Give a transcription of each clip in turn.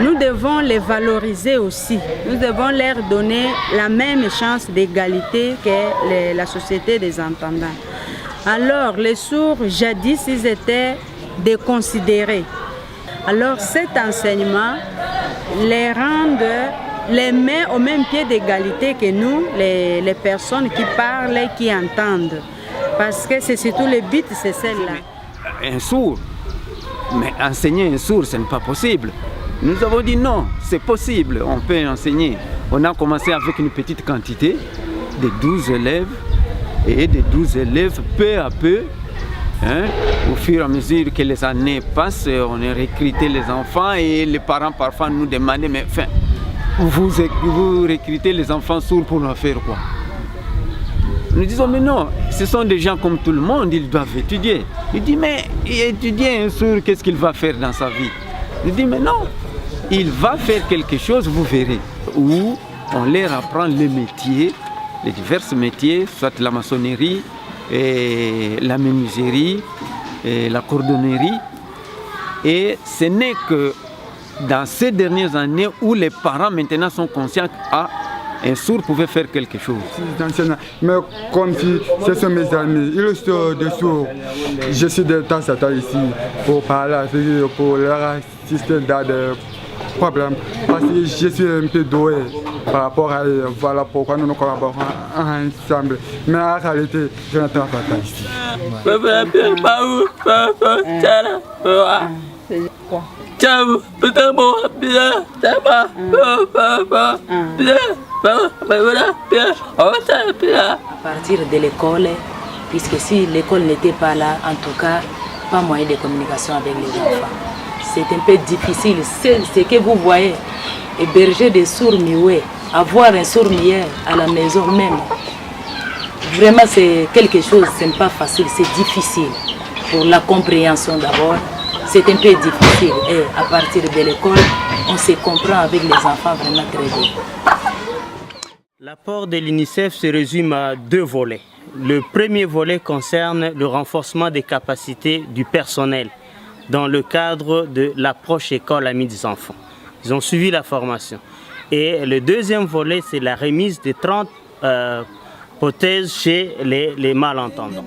nous devons les valoriser aussi. Nous devons leur donner la même chance d'égalité que la société des entendants. Alors, les sourds, jadis, ils étaient déconsidérés. Alors, cet enseignement les met au même pied d'égalité que nous, les personnes qui parlent et qui entendent. Parce que c'est surtout le but, c'est celle-là. Un sourd, mais enseigner un sourd, ce n'est pas possible. Nous avons dit non, c'est possible, on peut enseigner. On a commencé avec une petite quantité de 12 élèves. Et de 12 élèves, peu à peu, au fur et à mesure que les années passent, on a recruté les enfants et les parents parfois nous demandaient, mais enfin, vous recrutez les enfants sourds pour en faire quoi? Nous disons, mais non, ce sont des gens comme tout le monde, ils doivent étudier. Il dit, mais étudier un sourd, qu'est-ce qu'il va faire dans sa vie? Il dit, mais non, il va faire quelque chose, vous verrez, où on leur apprend les métiers, les divers métiers, soit la maçonnerie, et la menuiserie, et la cordonnerie. Et ce n'est que dans ces dernières années où les parents maintenant sont conscients qu'un sourd pouvait faire quelque chose. Mais comme si ce sont mes amis, ils sont des sourds. Je suis de temps à temps ici pour parler, pour leur assister dans des problème parce que je suis un peu doué par rapport à eux. Voilà pourquoi nous collaborons ensemble. Mais en réalité, je n'entends pas ici. À partir de l'école, puisque si l'école n'était pas là, en tout cas, pas moyen de communication avec les enfants. C'est un peu difficile. Ce que vous voyez, héberger des sourds muets, avoir un sourd muet à la maison même, vraiment c'est quelque chose, ce n'est pas facile, c'est difficile. Pour la compréhension d'abord, c'est un peu difficile. Et à partir de l'école, on se comprend avec les enfants vraiment très bien. L'apport de l'UNICEF se résume à 2 volets. Le premier volet concerne le renforcement des capacités du personnel dans le cadre de l'approche école amie des enfants. Ils ont suivi la formation. Et le deuxième volet, c'est la remise de 30 prothèses chez les malentendants.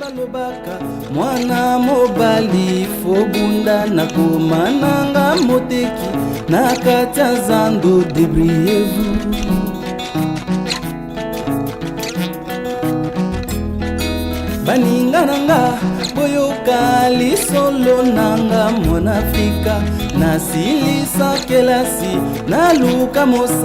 Baningananga boyoka lisolo nanga monafrika nasilisa kelasi naluka mosa